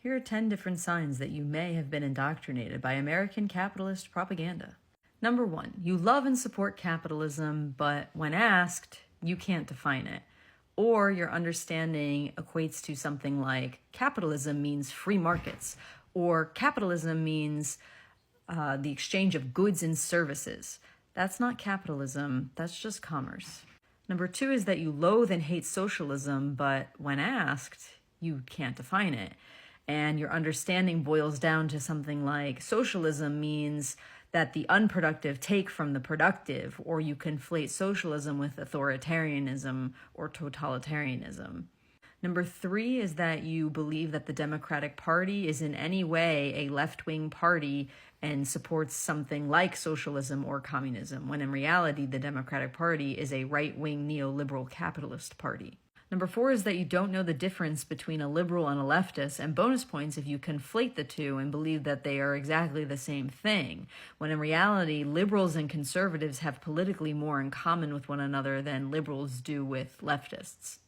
Here are 10 different signs that you may have been indoctrinated by American capitalist propaganda. Number 1, you love and support capitalism, but when asked, you can't define it. Or your understanding equates to something like capitalism means free markets, or capitalism means the exchange of goods and services. That's not capitalism, that's just commerce. Number 2 is that you loathe and hate socialism, but when asked, you can't define it. And your understanding boils down to something like socialism means that the unproductive take from the productive, or you conflate socialism with authoritarianism or totalitarianism. Number 3 is that you believe that the Democratic Party is in any way a left-wing party and supports something like socialism or communism, when in reality the Democratic Party is a right-wing neoliberal capitalist party. Number 4 is that you don't know the difference between a liberal and a leftist, and bonus points if you conflate the two and believe that they are exactly the same thing, when in reality liberals and conservatives have politically more in common with one another than liberals do with leftists.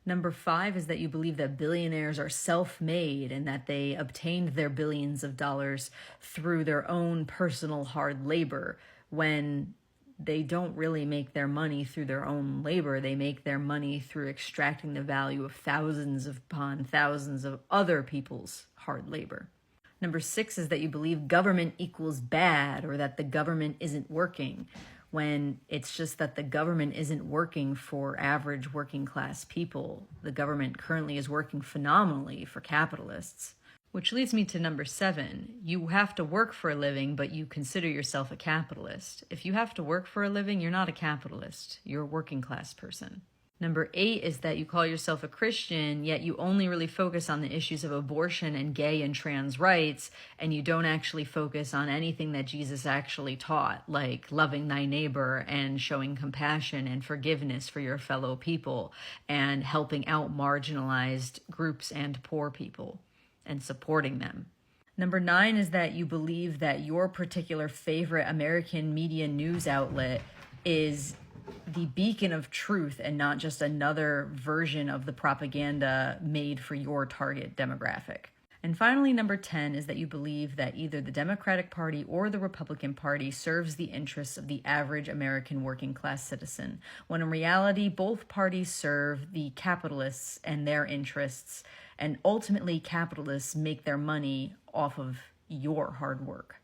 Number 5 is that you believe that billionaires are self-made and that they obtained their billions of dollars through their own personal hard labor, when they don't really make their money through their own labor. They make their money through extracting the value of thousands upon thousands of other people's hard labor. Number 6 is that you believe government equals bad, or that the government isn't working, when it's just that the government isn't working for average working class people. The government currently is working phenomenally for capitalists. Which leads me to number 7. You have to work for a living, but you consider yourself a capitalist. If you have to work for a living, you're not a capitalist. You're a working class person. Number 8 is that you call yourself a Christian, yet you only really focus on the issues of abortion and gay and trans rights, and you don't actually focus on anything that Jesus actually taught, like loving thy neighbor and showing compassion and forgiveness for your fellow people, and helping out marginalized groups and poor people, and supporting them. Number 9 is that you believe that your particular favorite American media news outlet is the beacon of truth and not just another version of the propaganda made for your target demographic. And finally, number 10 is that you believe that either the Democratic Party or the Republican Party serves the interests of the average American working class citizen, when in reality both parties serve the capitalists and their interests, and ultimately capitalists make their money off of your hard work.